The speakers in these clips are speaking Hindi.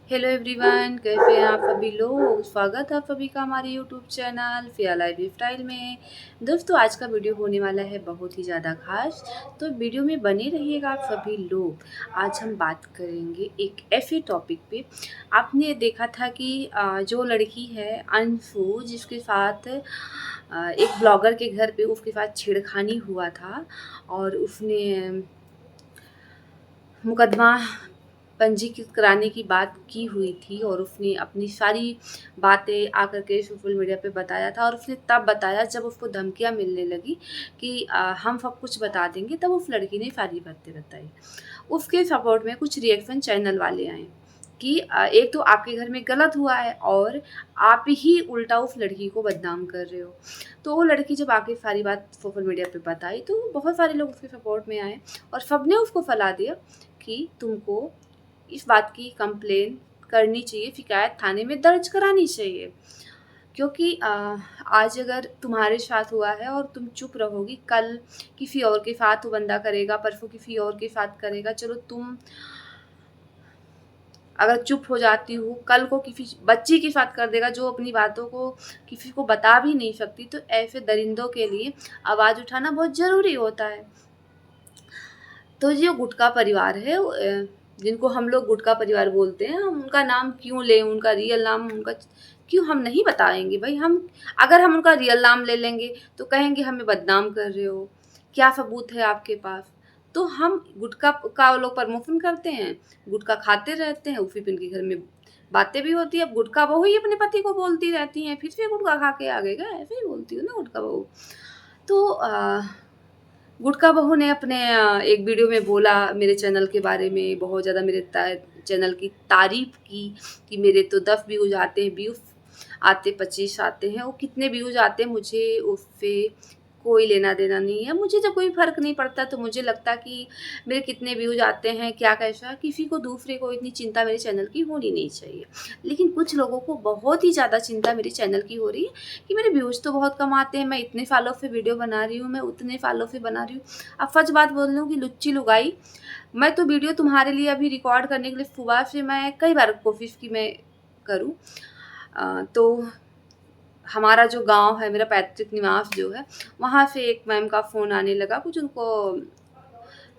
हेलो एवरीवन, कैसे हैं आप सभी लोग। स्वागत है आप सभी का हमारे YouTube channel fair life style में। दोस्तों, आज का वीडियो होने वाला है बहुत ही ज़्यादा खास, तो वीडियो में बने रहिएगा आप सभी लोग। आज हम बात करेंगे एक ऐसे टॉपिक पे। आपने देखा था कि जो लड़की है अंशु, जिसके साथ एक ब्लॉगर के घर पे उसके साथ छेड़खानी हुआ था और उसने मुकदमा पंजीकृत कराने की बात की हुई थी और उसने अपनी सारी बातें आकर के सोशल मीडिया पे बताया था। और उसने तब बताया जब उसको धमकियाँ मिलने लगी कि हम सब कुछ बता देंगे, तब उस लड़की ने सारी बातें बताई। उसके सपोर्ट में कुछ रिएक्शन चैनल वाले आए कि एक तो आपके घर में गलत हुआ है और आप ही उल्टा उस लड़की को बदनाम कर रहे हो। तो वो लड़की जब आके सारी बात सोशल मीडिया पे बताई तो बहुत सारे लोग उसके सपोर्ट में आए और सबने उसको सलाह दिया कि तुमको इस बात की कंप्लेन करनी चाहिए, शिकायत थाने में दर्ज करानी चाहिए। क्योंकि आज अगर तुम्हारे साथ हुआ है और तुम चुप रहोगी, कल किसी और के साथ वो बंदा करेगा, परसों किसी और के साथ करेगा। चलो, तुम अगर चुप हो जाती हो, कल को किसी बच्ची के साथ कर देगा जो अपनी बातों को किसी को बता भी नहीं सकती। तो ऐसे दरिंदों के लिए आवाज़ उठाना बहुत ज़रूरी होता है। तो जो गुटका परिवार है, जिनको हम लोग गुटका परिवार बोलते हैं, हम उनका नाम क्यों लें, उनका रियल नाम उनका क्यों हम नहीं बताएंगे भाई। हम अगर हम उनका रियल नाम ले लेंगे तो कहेंगे हमें बदनाम कर रहे हो, क्या सबूत है आपके पास। तो हम गुटखा का वो लोग प्रमोशन करते हैं, गुटखा खाते रहते हैं, उसी पे उनके घर में बातें भी होती है। अब गुटखा बहू ही अपने पति को बोलती रहती हैं, फिर से गुटखा खा के आ गए क्या, ऐसे ही बोलती हूँ ना गुटखा बहू। तो गुटखा बहू ने अपने एक वीडियो में बोला मेरे चैनल के बारे में, बहुत ज़्यादा मेरे चैनल की तारीफ़ की कि मेरे तो 10 व्यूज़ आते हैं, व्यूज़ आते 25 आते हैं। वो कितने व्यूज़ आते हैं मुझे उससे कोई लेना देना नहीं है। मुझे जब कोई फ़र्क नहीं पड़ता, तो मुझे लगता कि मेरे कितने व्यूज़ आते हैं, क्या कैसा, किसी को दूसरे को इतनी चिंता मेरे चैनल की होनी नहीं चाहिए। लेकिन कुछ लोगों को बहुत ही ज़्यादा चिंता मेरे चैनल की हो रही है कि मेरे व्यूज़ तो बहुत कम आते हैं, मैं इतने सालों से वीडियो बना रही हूँ, मैं उतने सालों से बना रही हूँ। अब सच बात बोल रही हूँ कि लुच्ची लुगाई, मैं तो वीडियो तुम्हारे लिए अभी रिकॉर्ड करने के लिए सुबह से मैं कई बार कोशिश की मैं करूँ। तो हमारा जो गाँव है, मेरा पैतृक निवास जो है, वहाँ से एक मैम का फ़ोन आने लगा। कुछ उनको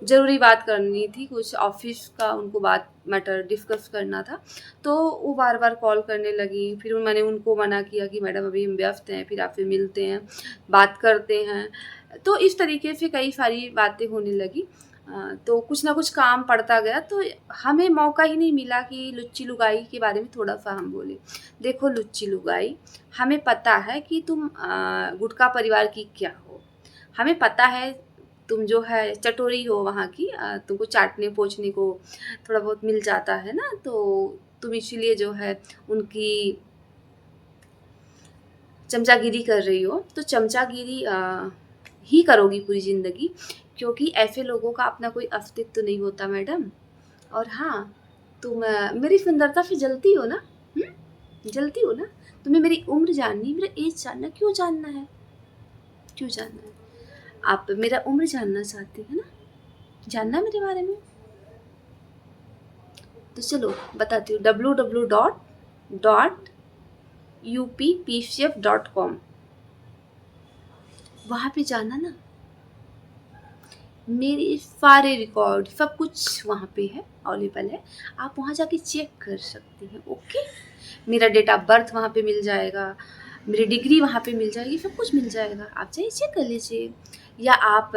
ज़रूरी बात करनी थी, कुछ ऑफ़िस का उनको बात मैटर डिस्कस करना था। तो वो बार-बार कॉल करने लगी। फिर मैंने उनको मना किया कि मैडम अभी हम व्यस्त हैं, फिर आपसे मिलते हैं, बात करते हैं। तो इस तरीके से कई सारी बातें होने लगी। तो कुछ ना कुछ काम पड़ता गया, तो हमें मौका ही नहीं मिला कि लुच्ची-लुगाई के बारे में थोड़ा-सा हम बोलें। देखो लुच्ची-लुगाई, हमें पता है कि तुम गुटखा परिवार की क्या हो। हमें पता है तुम जो है चटोरी हो वहाँ की, तुमको चाटने पोंछने को थोड़ा बहुत मिल जाता है ना, तो तुम इसीलिए जो है उनकी चमचागिरी कर रही हो। तो चमचागिरी ही करोगी पूरी ज़िंदगी, क्योंकि ऐसे लोगों का अपना कोई अस्तित्व नहीं होता मैडम। और हाँ, तुम मेरी सुंदरता से जलती हो ना? जलती हो ना? तुम्हें मेरी उम्र जाननी, मेरा एज जानना, क्यों जानना है? क्यों जानना है? आप मेरा उम्र जानना चाहती हैं ना? जानना है मेरे बारे में? तो चलो बताती हूँ, www.uppcf.com, वहाँ पे जाना ना। मेरे सारे रिकॉर्ड सब कुछ वहाँ पे है, अवेलेबल है। आप वहाँ जाके चेक कर सकती हैं। ओके, मेरा डेट ऑफ बर्थ वहाँ पे मिल जाएगा, मेरी डिग्री वहाँ पे मिल जाएगी, सब कुछ मिल जाएगा। आप जाइए चेक कर लीजिए। या आप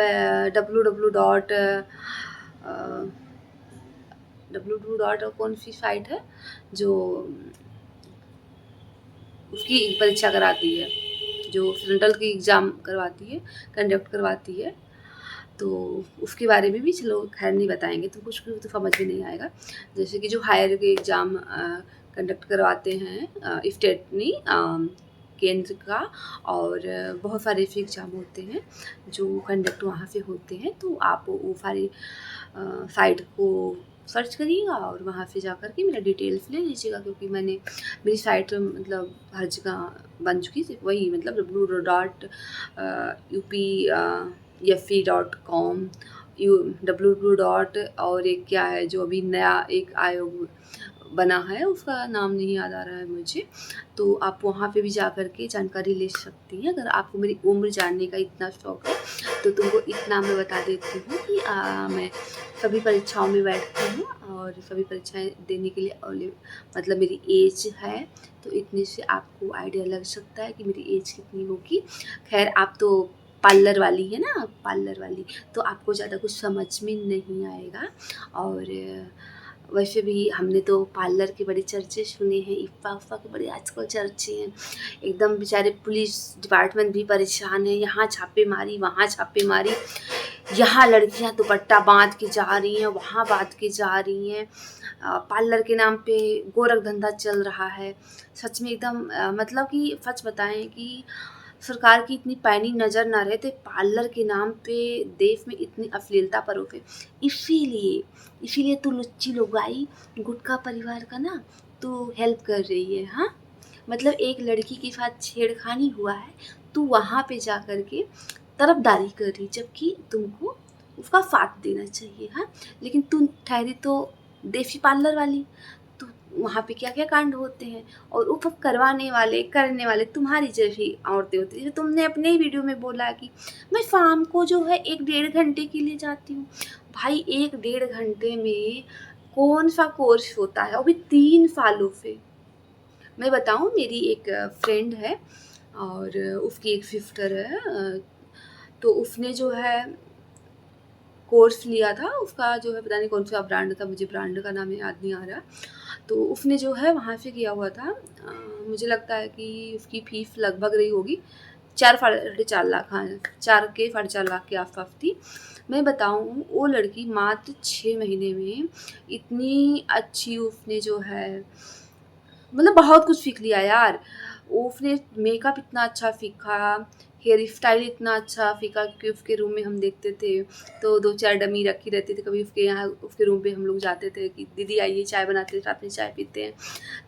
www. कौन सी साइट है जो उसकी परीक्षा कराती है, जो सेंट्रल की एग्ज़ाम करवाती है, कंडक्ट करवाती है, तो उसके बारे में भी चलो खैर नहीं बताएंगे, तो कुछ तो समझ में नहीं आएगा। जैसे कि जो हायर के एग्ज़ाम कंडक्ट करवाते हैं, स्टेट नहीं, केंद्र का, और बहुत सारे ऐसे एग्ज़ाम होते हैं जो कंडक्ट वहाँ से होते हैं। तो आप वो सारी साइट को सर्च करिएगा और वहाँ से जा कर के मेरा डिटेल्स ले लीजिएगा, क्योंकि मेरी साइट मतलब हर जगह बन चुकी थी, वही मतलब www.upfc.com, www. और एक क्या है जो अभी नया एक आयोग बना है, उसका नाम नहीं याद आ रहा है मुझे, तो आप वहाँ पे भी जा कर के जानकारी ले सकती हैं। अगर आपको मेरी उम्र जानने का इतना शौक़ है तो तुमको इतना मैं बता देती हूँ कि मैं सभी परीक्षाओं में बैठती हूँ और सभी परीक्षाएं देने के लिए मतलब मेरी एज है, तो इतने से आपको आइडिया लग सकता है कि मेरी एज कितनी होगी। खैर, आप तो पार्लर वाली है ना, पार्लर वाली, तो आपको ज़्यादा कुछ समझ में नहीं आएगा। और वैसे भी हमने तो पार्लर के बड़े चर्चे सुने हैं, इफ़्फ़ा उफ़्फ़ा के बड़े आजकल चर्चे हैं। एकदम बेचारे पुलिस डिपार्टमेंट भी परेशान है, यहाँ छापेमारी, वहाँ छापेमारी, यहाँ लड़कियाँ दुपट्टा बांध के जा रही हैं, वहाँ बांध के जा रही हैं। पार्लर के नाम पे गोरख धंधा चल रहा है। सच में एकदम मतलब कि सच बताएं कि सरकार की इतनी पैनी नज़र ना रहे तो पार्लर के नाम पे देश में इतनी अश्लीलता परोसे। इसीलिए तो लुच्ची लुगाई गुटखा परिवार का ना तो हेल्प कर रही है। हाँ, मतलब एक लड़की के साथ छेड़खानी हुआ है तो वहाँ पे जा कर के तरफदारी कर रही, जबकि तुमको उसका साथ देना चाहिए। हाँ, लेकिन तुम ठहरी तो देसी पार्लर वाली, तो वहाँ पे क्या क्या कांड होते हैं और वो करने वाले तुम्हारी जैसी औरतें होती हैं। तुमने अपने ही वीडियो में बोला कि मैं शाम को जो है 1-1.5 घंटे के लिए जाती हूँ। भाई 1-1.5 घंटे में कौन सा कोर्स होता है, वो भी 3 सालों से। मैं बताऊँ, मेरी एक फ्रेंड है और उसकी एक सिस्टर है, तो उसने जो है कोर्स लिया था, उसका जो है पता नहीं कौन सा ब्रांड था, मुझे ब्रांड का नाम याद नहीं आ रहा। तो उसने जो है वहाँ से किया हुआ था। मुझे लगता है कि उसकी फ़ीस लगभग रही होगी 4-4.5 लाख, हाँ 4.5 लाख के आसपास थी। मैं बताऊँ, वो लड़की मात्र 6 महीने में इतनी अच्छी उसने जो है मतलब बहुत कुछ सीख लिया यार। उसने मेकअप इतना अच्छा सीखा, हेयर स्टाइल इतना अच्छा सीखा कि उसके रूम में हम देखते थे तो 2-4 डमी रखी रहती थी। कभी उसके यहाँ उसके रूम पे हम लोग जाते थे कि दीदी आइए चाय बनाते हैं, साथ में चाय पीते हैं।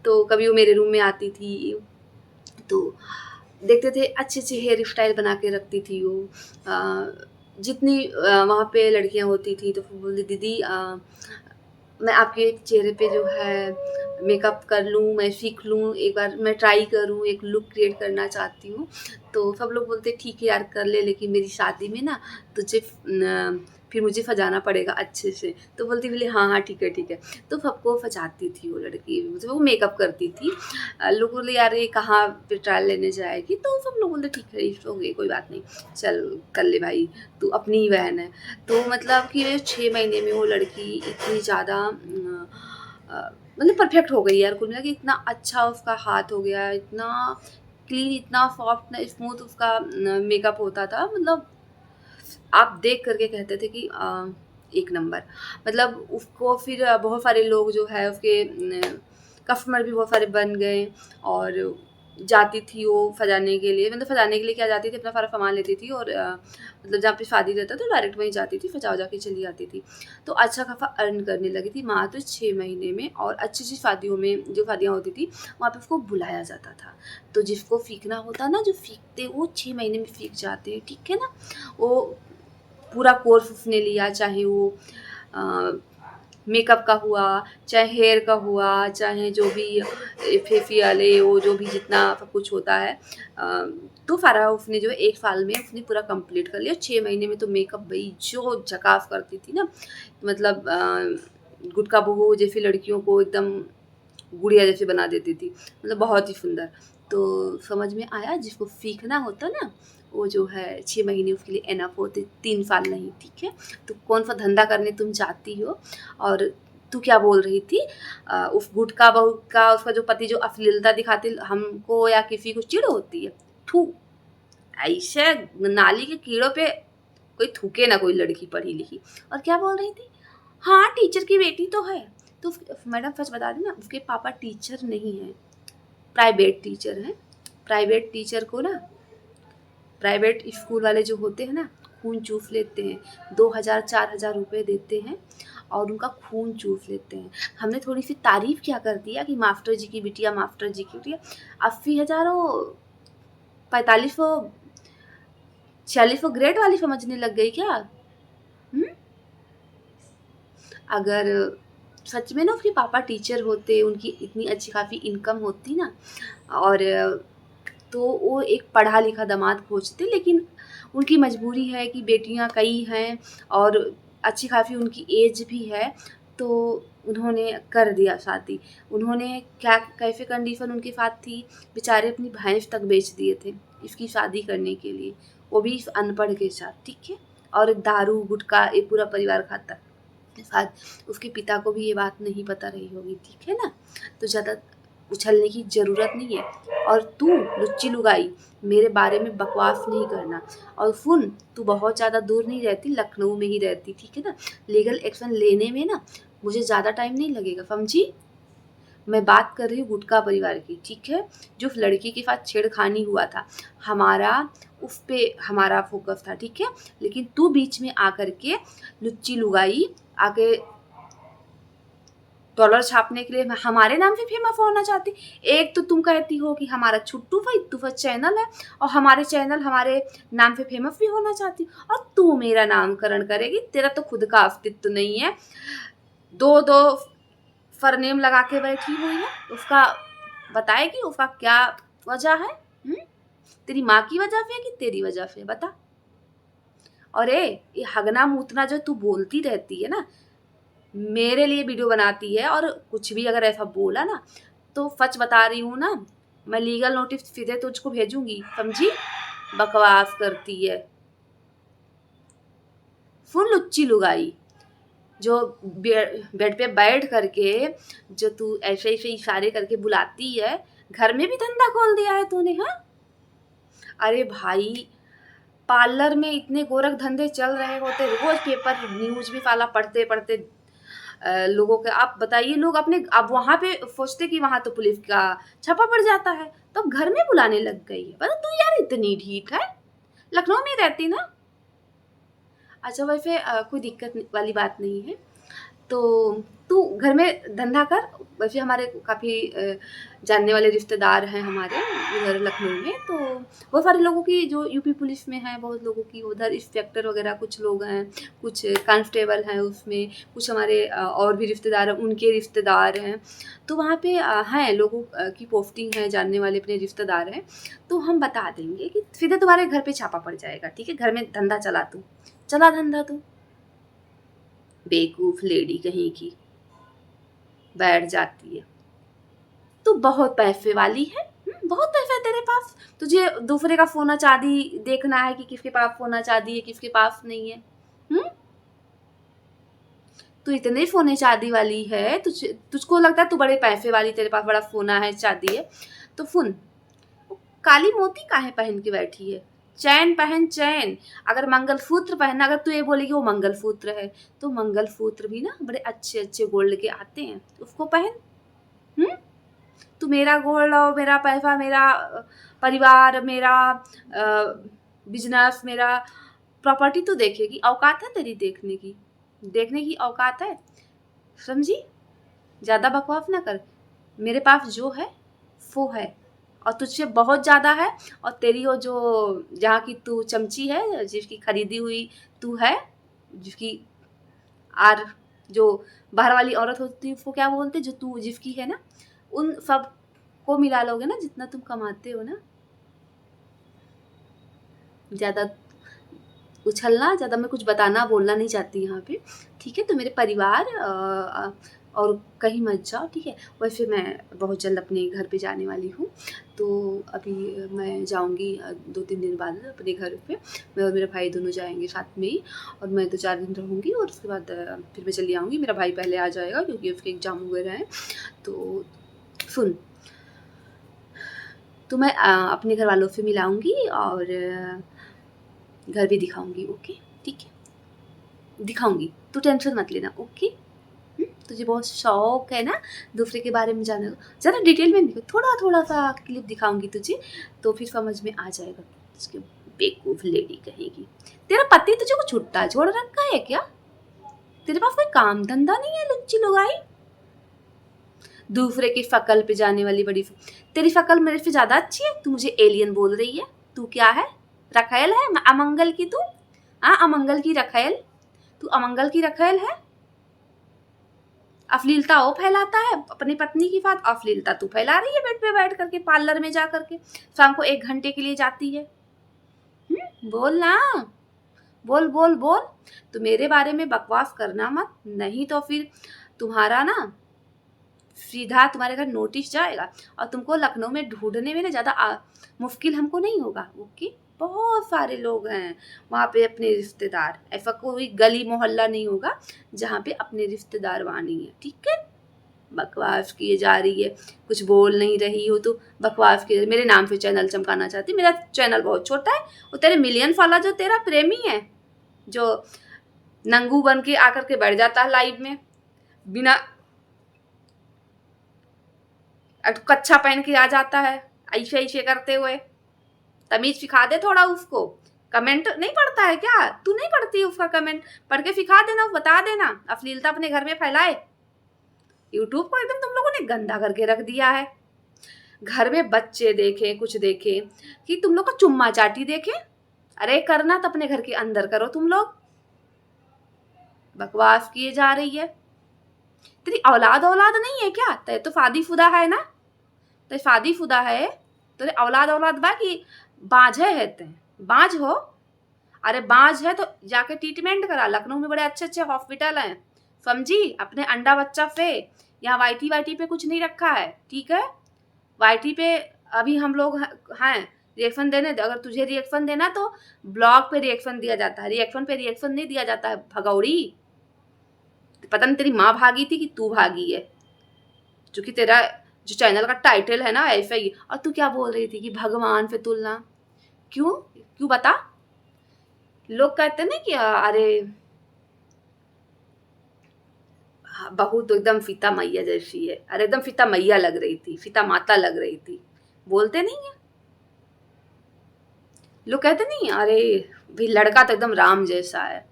तो कभी वो मेरे रूम में आती थी तो देखते थे अच्छे हेयर स्टाइल बना के रखती थी वो। जितनी वहाँ पे लड़कियाँ होती थी तो बोलती दीदी मैं आपके चेहरे पे जो है मेकअप कर लूँ, मैं सीख लूँ, एक बार मैं ट्राई करूँ, एक लुक क्रिएट करना चाहती हूँ। तो सब लोग बोलते ठीक है यार कर ले, लेकिन मेरी शादी में ना तुझे फिर मुझे सजाना पड़ेगा अच्छे से। तो बोलती बोले हाँ हाँ ठीक है। तो सबको सजाती थी वो लड़की, मतलब वो मेकअप करती थी। लोग बोले यार ये कहाँ पे ट्रायल लेने जाएगी, तो सब लोग बोलते ठीक है इट्स ओके, कोई बात नहीं, चल कर ले भाई, तू अपनी ही बहन है। तो मतलब कि 6 महीने में वो लड़की इतनी ज़्यादा मतलब परफेक्ट हो गई यार। कुल मिला के इतना अच्छा उसका हाथ हो गया, इतना क्लीन, इतना सॉफ्ट ना स्मूथ उसका मेकअप होता था। मतलब आप देख करके कहते थे कि एक नंबर। मतलब उसको फिर बहुत सारे लोग जो है उसके कस्टमर भी बहुत सारे बन गए और जाती थी वो सजाने के लिए, मतलब सजाने के लिए क्या जाती थी, अपना सारा सामान लेती थी और मतलब जहाँ पे शादी रहता तो डायरेक्ट वहीं जाती थी, सजा के चली जाती थी। तो अच्छा खासा अर्न करने लगी थी मात्र 6 महीने में। और अच्छी शादियों में जो शादियाँ होती थी वहाँ पे उसको बुलाया जाता था। तो जिसको सीखना होता ना, जो सीखते वो 6 महीने में सीख जाते हैं, ठीक है ना। वो पूरा कोर्स उसने लिया, चाहे वो मेकअप का हुआ, चाहे हेयर का हुआ, चाहे जो भी फेशियल है, वो जो भी जितना सब कुछ होता है, तो सारा उसने जो है 1 साल में उसने पूरा कंप्लीट कर लिया। 6 महीने में तो मेकअप भाई जो झकास करती थी ना, मतलब गुटका बहू जैसी लड़कियों को एकदम गुड़िया जैसे बना देती थी, मतलब बहुत ही सुंदर। तो समझ में आया, जिसको सीखना होता ना वो जो है 6 महीने उसके लिए एनफ होते, 3 साल नहीं, ठीक है। तो कौन सा धंधा करने तुम चाहती हो। और तू क्या बोल रही थी, उस गुटका बहू का उसका जो पति जो अश्लीलता दिखाते हमको या किसी को चिढ़ होती है। थू, ऐसे नाली के कीड़ों पे कोई थूके ना कोई लड़की पढ़ी लिखी। और क्या बोल रही थी, हाँ टीचर की बेटी तो है। तो मैडम सच बता दें ना, उसके पापा टीचर नहीं हैं, प्राइवेट टीचर हैं। प्राइवेट टीचर को ना प्राइवेट स्कूल वाले जो होते हैं ना खून चूस लेते हैं, 2,000-4,000 रुपये देते हैं और उनका खून चूस लेते हैं। हमने थोड़ी सी तारीफ़ क्या कर दिया कि मास्टर जी की बिटिया, मास्टर जी की बिटिया, 80,000 4500 4600 ग्रेड वाली समझने लग गई क्या? अगर सच में ना उसके पापा टीचर होते, उनकी इतनी अच्छी खासी इनकम होती ना, और तो वो एक पढ़ा लिखा दामाद खोजते, लेकिन उनकी मजबूरी है कि बेटियां कई हैं और अच्छी खासी उनकी एज भी है, तो उन्होंने कर दिया शादी। उन्होंने क्या कैसे कंडीशन उनके साथ थी, बेचारे अपनी भैंस तक बेच दिए थे इसकी शादी करने के लिए, वो भी इस अनपढ़ के साथ, ठीक है। और दारू गुटखा ये पूरा परिवार खाता है साथ। उसके पिता को भी ये बात नहीं पता रही होगी, ठीक है ना। तो ज़्यादा उछलने की ज़रूरत नहीं है। और तू लुच्ची लुगाई, मेरे बारे में बकवास नहीं करना। और सुन, तू बहुत ज़्यादा दूर नहीं रहती, लखनऊ में ही रहती, ठीक है ना। लीगल एक्शन लेने में ना मुझे ज़्यादा टाइम नहीं लगेगा, समझी। मैं बात कर रही हूँ गुटका परिवार की, ठीक है। जो उस लड़की के साथ छेड़खानी हुआ था, हमारा उस पे हमारा फोकस था, ठीक है। लेकिन तू बीच में आकर के लुच्ची लुगाई आके डॉलर छापने के लिए हमारे नाम से फेमस होना चाहती। एक तो तुम कहती हो कि हमारा छुट्टू भाई तुफा चैनल है, और हमारे चैनल हमारे नाम से फेमस भी होना चाहती, और तू मेरा नामकरण करेगी। तेरा तो खुद का अस्तित्व नहीं है, दो दो सरनेम लगा के बैठी हुई है। उसका बताएगी उसका क्या वजह है? तेरी माँ की वजह से कि तेरी वजह से, बता। और ये हगना मूतना जो तू बोलती रहती है ना, मेरे लिए वीडियो बनाती है, और कुछ भी अगर ऐसा बोला ना, तो सच बता रही हूँ ना, मैं लीगल नोटिस सीधे तुझको भेजूंगी, समझी। बकवास करती है। सुन लुच्ची लुगाई, जो बेड पे बैठ करके जो तू ऐसे ऐसे इशारे करके बुलाती है, घर में भी धंधा खोल दिया है तूने, हाँ। अरे भाई, पार्लर में इतने गोरख धंधे चल रहे होते, रोज पेपर न्यूज भी साला पढ़ते पढ़ते लोगों के। आप बताइए, लोग अपने अब वहाँ पे सोचते कि वहाँ तो पुलिस का छापा पड़ जाता है, तो अब घर में बुलाने लग गई है। पर तू यार इतनी ढीठ है, लखनऊ में रहती ना। अच्छा, वैसे कोई दिक्कत वाली बात नहीं है, तो तू घर में धंधा कर। वैसे हमारे काफ़ी जानने वाले रिश्तेदार हैं हमारे उधर लखनऊ में, तो बहुत सारे लोगों की जो यूपी पुलिस में हैं, बहुत लोगों की उधर इंस्पेक्टर वगैरह कुछ लोग हैं, कुछ कांस्टेबल हैं उसमें, कुछ हमारे और भी रिश्तेदार हैं, उनके रिश्तेदार हैं। तो वहाँ पे हैं लोगों की पोस्टिंग है, जानने वाले अपने रिश्तेदार हैं। तो हम बता देंगे कि सीधे तुम्हारे घर पे छापा पड़ जाएगा, ठीक है। घर में धंधा चला तू, चला धंधा तू। बेवकूफ लेडी कहीं की बैठ जाती है। तू बहुत पैसे वाली है, बहुत पैसे है तेरे पास। तुझे दूसरे का सोना चांदी देखना है कि किसके पास सोना चांदी है, किसके पास नहीं है। तू इतने सोने चांदी वाली है, तुझको लगता है तू बड़े पैसे वाली, तेरे पास बड़ा सोना है चांदी है। तो सुन, काली मोती काहे पहन के बैठी है? चैन पहन, चैन। अगर मंगलसूत्र पहनना, अगर तू ये बोलेगी वो मंगलसूत्र है, तो मंगलसूत्र भी ना बड़े अच्छे अच्छे गोल्ड के आते हैं, उसको पहन। तू मेरा गोल्ड और मेरा पैसा, मेरा परिवार, मेरा बिजनेस, मेरा प्रॉपर्टी तो देखेगी? औकात है तेरी देखने की? देखने की औकात है, समझी। ज़्यादा बकवास ना कर। मेरे पास जो है वो है, और तुझसे बहुत ज़्यादा है। और तेरी वो जो जहाँ की तू चमची है, जिसकी खरीदी हुई तू है, जिसकी आर जो बाहर वाली औरत होती है उसको क्या बोलते, जो तू जिसकी है ना, उन सब को मिला लोगे ना जितना तुम कमाते हो ना। ज़्यादा उछलना, ज़्यादा मैं कुछ बताना बोलना नहीं चाहती यहाँ पे, ठीक है। तो मेरे परिवार और कहीं मत जाओ, ठीक है। वैसे मैं बहुत जल्द अपने घर पे जाने वाली हूँ, तो अभी मैं जाऊँगी 2-3 दिन बाद अपने घर पे। मैं और मेरा भाई दोनों जाएंगे साथ में ही, और मैं 2-4 दिन रहूँगी, और उसके बाद फिर मैं चली आऊँगी। मेरा भाई पहले आ जाएगा क्योंकि उसके एग्ज़ाम वगैरह हैं। तो सुन, तो मैं अपने घर वालों से मिलाऊंगी, और घर भी दिखाऊंगी, ओके, ठीक है। दिखाऊंगी, तू टेंशन मत लेना, ओके। तुझे बहुत शौक है ना दूसरे के बारे में जानने का। ज़्यादा डिटेल में नहीं, थोड़ा थोड़ा सा क्लिप दिखाऊंगी तुझे, तो फिर समझ में आ जाएगा। उसके बेवकूफ लेडी कहेगी। तेरा पति तुझे को छुट्टा छोड़ रखा है क्या? तेरे पास कोई काम धंधा नहीं है, लुच्ची लुगाई। दूसरे की शकल पे जाने वाली बड़ी। तेरी शकल मेरे से ज़्यादा अच्छी है, तू मुझे एलियन बोल रही है। तू क्या है, रखेल है अमंगल की? तू हाँ, अमंगल की रखेल, तू अमंगल की रखेल है। अश्लीलता वो फैलाता है अपनी पत्नी की बात, अश्लीलता तू फैला रही है बेड पे बैठ करके, पार्लर में जा करके शाम को 1 घंटे के लिए जाती है। बोल ना, बोल बोल बोल। तो मेरे बारे में बकवास करना मत, नहीं तो फिर तुम्हारा ना सीधा तुम्हारे घर नोटिस जाएगा और तुमको लखनऊ में ढूंढने में ना ज़्यादा मुश्किल हमको नहीं होगा। ओके, बहुत सारे लोग हैं वहाँ पे अपने रिश्तेदार, ऐसा कोई गली मोहल्ला नहीं होगा जहाँ पे अपने रिश्तेदार वहाँ नहीं है। ठीक है, बकवास किए जा रही है, कुछ बोल नहीं रही हो तो बकवास किए। मेरे नाम पे चैनल चमकाना चाहती, मेरा चैनल बहुत छोटा है। वो तेरे मिलियन फॉलोअर जो तेरा प्रेमी है, जो नंगू बन के आकर के बैठ जाता है लाइव में बिना कच्छा पहन के आ जाता है ऐसे ऐसे करते हुए, तमीज सिखा दे थोड़ा उसको। कमेंट नहीं पढ़ता है क्या? तू नहीं पढ़ती उसका कमेंट? पढ़ के सिखा देना, बता देना अश्लीलता अपने घर में फैलाए। यूट्यूब को एकदम तुम लोगों ने गंदा करके रख दिया है। घर में बच्चे देखे, कुछ देखे कि तुम लोग को चुम्मा चाटी देखे। अरे करना तो अपने घर के अंदर करो, तुम लोग बकवास किए जा रही है। तेरी औलाद नहीं है क्या? ते तो शादीशुदा है ना, तो शादीशुदा है, तेरे औलाद बा कि बाँझ है ते? बाँझ हो? अरे बाँझ है तो जाके ट्रीटमेंट करा, लखनऊ में बड़े अच्छे अच्छे हॉस्पिटल हैं, समझी? अपने अंडा बच्चा पे यहाँ वाईटी पे कुछ नहीं रखा है, ठीक है? वाईटी पे अभी हम लोग हैं रिएक्शन देने। अगर तुझे रिएक्शन देना तो ब्लॉग पे रिएक्शन दिया जाता है, रिएक्शन पे रिएक्शन नहीं दिया जाता है भगौड़ी। पता नहीं तेरी माँ भागी थी कि तू भागी है, क्योंकि तेरा जो चैनल का टाइटल है ना ऐसा ही। और तू क्या बोल रही थी कि भगवान पे तुलना? क्यों क्यों बता? लोग कहते ना कि अरे बहू तो एकदम सीता मैया जैसी है। अरे एकदम सीता मैया लग रही थी, सीता माता लग रही थी, बोलते नहीं है लोग? कहते नहीं अरे भाई लड़का तो एकदम राम जैसा है।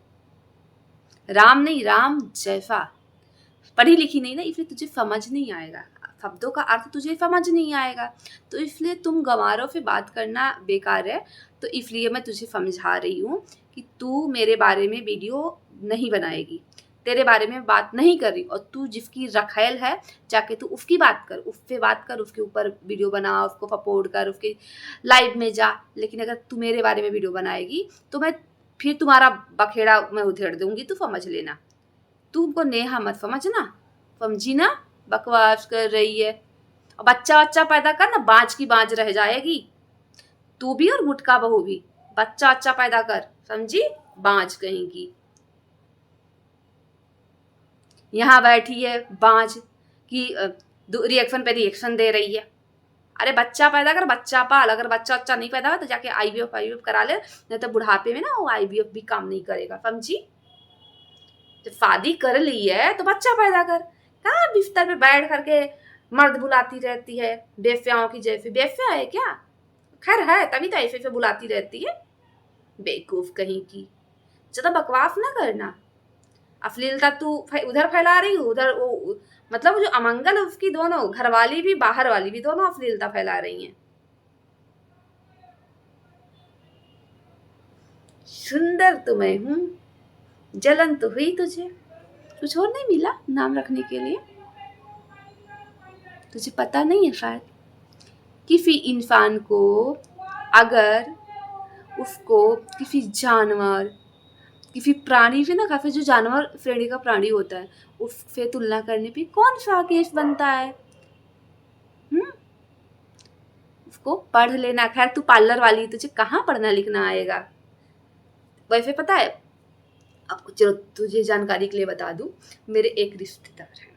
राम नहीं, राम जैसा। पढ़ी लिखी नहीं ना, इसलिए तुझे समझ नहीं आएगा, शब्दों का अर्थ तुझे समझ नहीं आएगा, तो इसलिए तुम गंवारों से बात करना बेकार है। तो इसलिए मैं तुझे समझा रही हूँ कि तू मेरे बारे में वीडियो नहीं बनाएगी, तेरे बारे में बात नहीं कर रही। और तू जिसकी रखेल है जाके तू उसकी बात कर, उससे बात कर, उसके ऊपर वीडियो बना, उसको सपोर्ट कर, उसके लाइव में जा। लेकिन अगर तू मेरे बारे में वीडियो बनाएगी तो मैं फिर तुम्हारा बखेड़ा मैं उधेड़ दूंगी, तू समझ लेना। तुमको नेहा मत समझना, समझी ना? बकवास कर रही है। और बच्चा पैदा कर ना, बाँझ की बाँझ रह जाएगी तू भी और गुटका बहू भी। बच्चा पैदा कर, समझी? बाँझ कहेंगी। यहाँ बैठी है बाँझ की रिएक्शन पे रिएक्शन दे रही है। अरे बच्चा पैदा कर, बच्चा पाल। अगर बच्चा नहीं पैदा हो तो जाके IVF करा ले, नहीं तो बुढ़ापे में ना वो IVF भी काम नहीं करेगा, समझी? जब शादी कर ली है तो बच्चा पैदा कर। कहाँ बिस्तर पे बैठ करके मर्द बुलाती रहती है बेफ्याओं की जैसे? बेफ्या है क्या? खैर है, तभी तो ऐसे बुलाती रहती है, बेवकूफ कहीं की। ज्यादा बकवास ना करना। अश्लीलता तू उधर फैला रही हो, उधर वो मतलब जो अमंगल है उसकी दोनों घरवाली भी बाहर वाली भी दोनों अश्लीलता फैला रही हैं। सुंदर तो मैं हूँ, जलन तो हुई तुझे, कुछ और नहीं मिला नाम रखने के लिए? तुझे पता नहीं है शायद, किसी इंसान को अगर उसको किसी जानवर, किसी प्राणी से ना, काफी जो जानवर श्रेणी का प्राणी होता है उससे तुलना करने पे कौन सा केस बनता है? उसको पढ़ लेना। खैर तू पार्लर वाली, तुझे कहाँ पढ़ना लिखना आएगा? वैसे पता है, अब चलो तुझे जानकारी के लिए बता दूं, मेरे एक रिश्तेदार हैं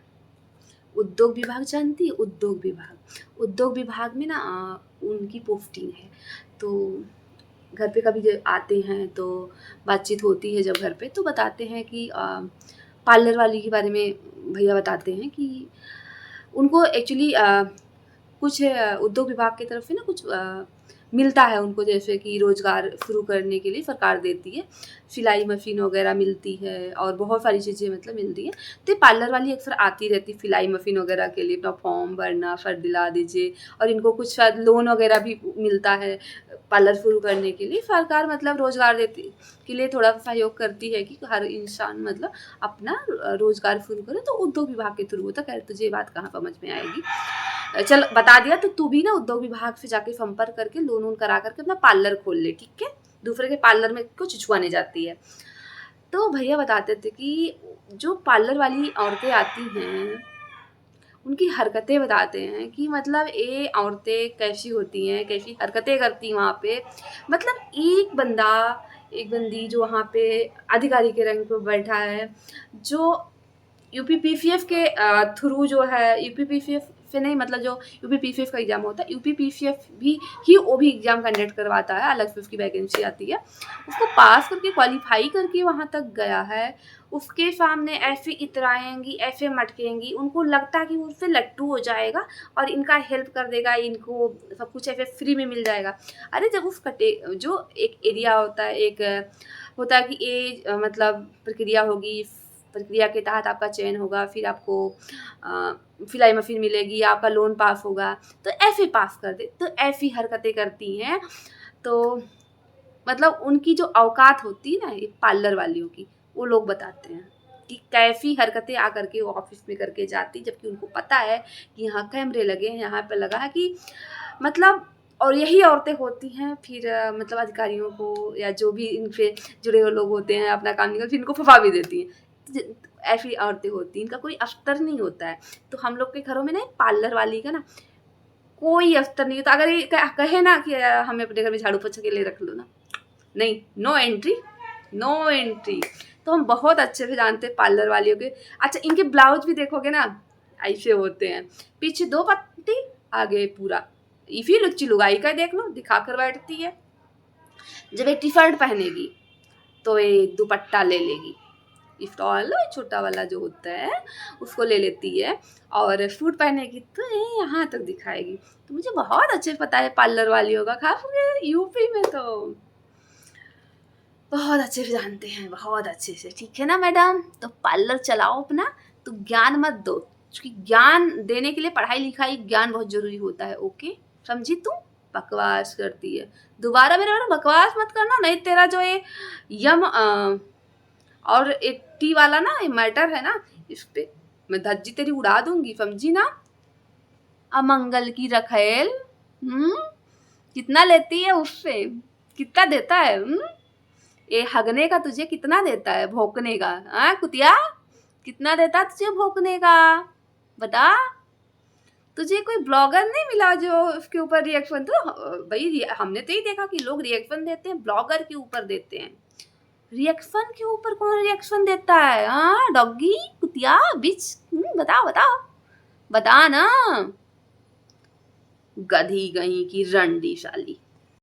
उद्योग विभाग, जानती है? उद्योग विभाग में ना उनकी पोस्टिंग है। तो घर पे कभी जब आते हैं तो बातचीत होती है, जब घर पे तो बताते हैं कि पार्लर वाली के बारे में भैया बताते हैं कि उनको एक्चुअली कुछ उद्योग विभाग की तरफ से ना कुछ मिलता है उनको, जैसे कि रोज़गार शुरू करने के लिए सरकार देती है, सिलाई मशीन वगैरह मिलती है और बहुत सारी चीज़ें मतलब मिलती है। तो पार्लर वाली अक्सर आती रहती सिलाई मशीन वगैरह के लिए, अपना फॉर्म भरना, फट दिला दीजिए, और इनको कुछ शायद लोन वगैरह भी मिलता है पार्लर शुरू करने के लिए सरकार मतलब रोजगार देती के लिए थोड़ा सहयोग करती है कि हर इंसान मतलब अपना रोजगार शुरू करे, तो उद्योग विभाग के थ्रू होता। खैर तुझे ये बात कहाँ समझ में आएगी, चल बता दिया। तो तू भी ना उद्योग विभाग से जाके संपर्क करके लोन वोन करा करके अपना पार्लर खोल ले, ठीक है। दूसरे के पार्लर में कुछ छुआने जाती है। तो भैया बताते थे कि जो पार्लर वाली औरतें आती हैं उनकी हरकतें बताते हैं कि मतलब ये औरतें कैसी होती हैं, कैसी हरकतें करती वहाँ पे। मतलब एक बंदी जो वहाँ पे अधिकारी के रंग पे बैठा है, जो यूपीपीसीएस के थ्रू जो है, यूपीपीसीएस से नहीं मतलब जो यूपीपीसीएस का एग्ज़ाम होता है, यूपीपीसीएस भी ही वो भी एग्ज़ाम कंडक्ट करवाता है, अलग से उसकी वैकेंसी आती है। उसको पास करके क्वालिफाई करके वहाँ तक गया है, उसके सामने ऐसे इतराएंगी, ऐसे मटकेंगी, उनको लगता है कि वो उससे लट्टू हो जाएगा और इनका हेल्प कर देगा, इनको सब कुछ ऐसे फ्री में मिल जाएगा। अरे जब उस जो एक एरिया होता है, एक होता है कि ये मतलब प्रक्रिया होगी, प्रक्रिया के तहत आपका चयन होगा, फिर आपको सिलाई मशीन मिलेगी, आपका लोन पास होगा, तो ऐसे पास कर दे। तो ऐसी हरकतें करती हैं। तो मतलब उनकी जो औकात होती है ना ये पार्लर वालियों की, वो लोग बताते हैं कि कैसी हरकतें आकर के वो ऑफिस में करके जाती, जबकि उनको पता है कि यहाँ कैमरे लगे हैं, यहाँ पे लगा है कि मतलब, और यही औरतें होती हैं फिर मतलब अधिकारियों को या जो भी इनसे जुड़े हुए लोग होते हैं अपना काम निकल, फिर इनको फंसा भी देती हैं। ऐसी औरतें होती हैं, इनका कोई अस्तर नहीं होता है। तो हम लोग के घरों में ना पार्लर वाली का ना कोई अस्तर नहीं होता। अगर ये कहे ना कि हमें अपने घर में झाड़ू पोछा के लिए रख लो ना, नहीं, नो एंट्री, नो एंट्री। तो हम बहुत अच्छे से जानते हैं पार्लर वालियों के। अच्छा इनके ब्लाउज भी देखोगे ना ऐसे होते हैं, पीछे 2 पट्टी, आगे पूरा। इसी लुच्ची लुगाई का देख लो, दिखा कर बैठती है। जब एक टी शर्ट पहनेगी तो ये दुपट्टा ले लेगी, स्टॉल छोटा वाला जो होता है उसको ले लेती है, और सूट पहनेगी तो ये यहाँ तक दिखाएगी। तो मुझे बहुत अच्छे पता है पार्लर वालियों का, खास यूपी में तो बहुत अच्छे से जानते हैं, बहुत अच्छे से, ठीक है ना मैडम। तो पार्लर चलाओ अपना, तो ज्ञान मत दो, क्योंकि ज्ञान देने के लिए पढ़ाई लिखाई ज्ञान बहुत जरूरी होता है। ओके समझी तू? बकवास करती है, दोबारा मेरे बारे में बकवास मत करना, नहीं तेरा जो ये यम और एक टी वाला ना ये मैटर है ना, इस पे मैं धज्जी तेरी उड़ा दूंगी, समझी ना। अमंगल की रखेल, कितना लेती है उससे, कितना देता है? ये हगने का तुझे कितना देता है, भौंकने का? हाँ कुतिया, कितना देता तुझे भौंकने का, बता। तुझे कोई ब्लॉगर नहीं मिला जो उसके ऊपर रिएक्शन? तो भाई हमने तो ही देखा कि लोग रिएक्शन देते हैं, ब्लॉगर के ऊपर देते हैं। रिएक्शन के ऊपर कौन रिएक्शन देता है? हाँ डॉगी, कुतिया, बिच, बता बता बता ना, गधी कहीं की रंडी साली।